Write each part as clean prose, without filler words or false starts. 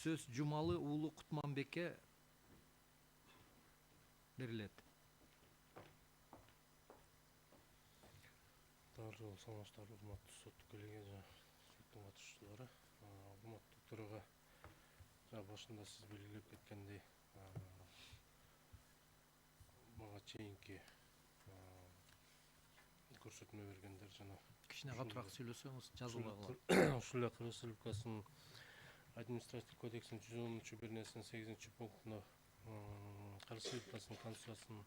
Сөз Жумалы уулу Кутманбекке берилет. Даржол саңаштар, урматтуу сот келген жана соттун катышуучулары, урматтуу төрага башында сиз белгилеп кеткендей, мага чейинки көрсөтмө бергендер жана Кичине катыраак сүйлөсөңүз жазылбай калат. ушул эле Кыргыз Республикасынын административдик кодексинин 110-1 8 пунктуна Кыргыз Республикасынын Конституциясынын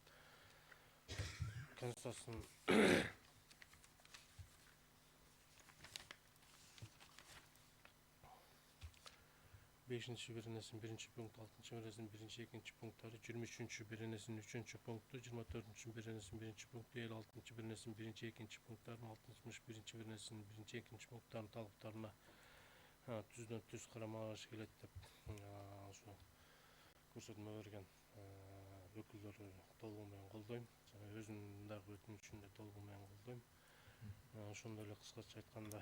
5-беренесинин 1-пункту, 6-беренесинин 1-2 пункттары, 23-беренесинин 3 пункту, 24-беренесинин 1 пункту, 56-беренесинин 1-2 пункттарын, 61-беренесинин 1-2 пункттарын талаптарына түздөн түз карама-каршы келет деп ошо көрсөтмө берген өкүлдөрү толугу менен колдойм жана өзүмдүн дагы өтүнүчүн да толугу менен колдойм. Ошондой эле кыскача айтканда,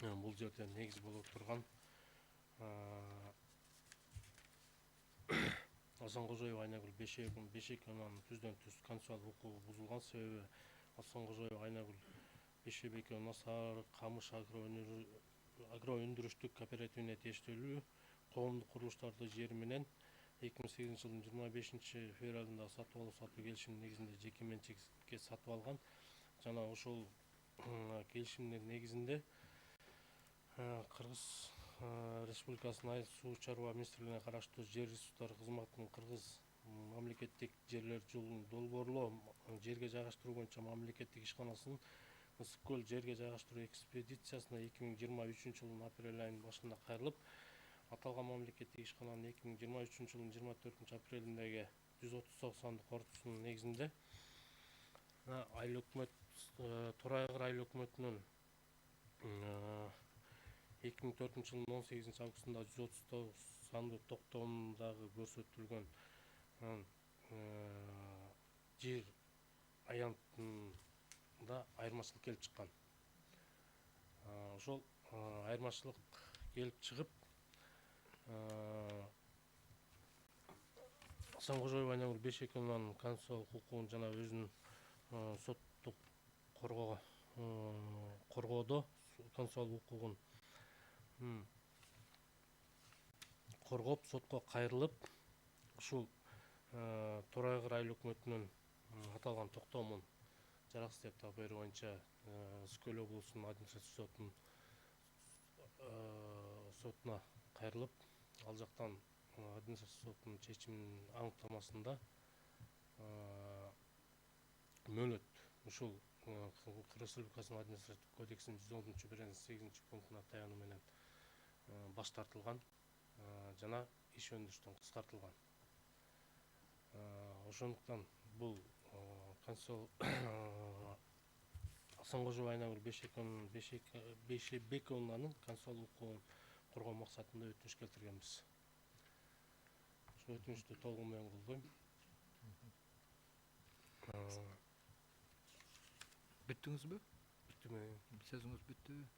бул жерде негиз боло турган Асанкожоева Айнагүл Бейшекованын түздөн түз конституциялык укугу бузулган. Себеби Асанкожоева Айнагүл Бейшебековна Сары Камыш агро өндүрүштүк кооперативине тиештелүү коомдук курулуштарды жери менен 2008 жылдын 25 февралында сатып алуу сатуу келишиминин негизинде жеке менчикке сатып алган жана ошол келишимдин негизинде Кыргыз Республикасынын Айыл суу чарба министрлигине караштуу жер ресурстары кызматынын Кыргыз мамлекеттик жерлер жолун долбоорлоо жерге жайгаштыруу боюнча мамлекеттик ишканасынын Ысык көл жерге жайгаштыруу экспедициясына 2023 жылдын апрель айынын башында кайрылып, аталган мамлекеттик ишкананын 2023 жылдын 24 апрелиндеги 139 сандык корутуусунун негизинде айыл өкмөт Торайгыр айыл өкмөтүнүн 2004 жылдын 18 августунда 139 сандуу токтомундагы көрсөтүлгөн жер аянтында айырмачылык келип чыккан. Ошол айырмачылык келип чыгып, Асанкожоева Айнагүл Бейшекованын конституциялык укугун жана өзүнүн соттук коргоодо конституциялык укугун коргоп, сотко кайрылып, ушул Торайгыр айыл өкмөтүнүн аталган токтомун жараксыз деп табуу боюнча Ысык көл облусунун административдик сотуна кайрылып, ал жактан административдик соттун чечиминин аныктамасында мөөнөт ушул Кыргыз Республикасынын административдик кодексинин 110-1 8 пунктуна таянуу менен баш тартылган жана иш өндүрүштөн кыскартылган. Ошондуктан бул Асанкожоева Айнагүл Бейшебековнанын конституциялык укугун коргоо максатында өтүнүш келтиргенбиз. Ошол өтүнүштү толугу менен колдойм. Бүттүңүзбү? Бүттүм. Сөзүңүз бүттүбү?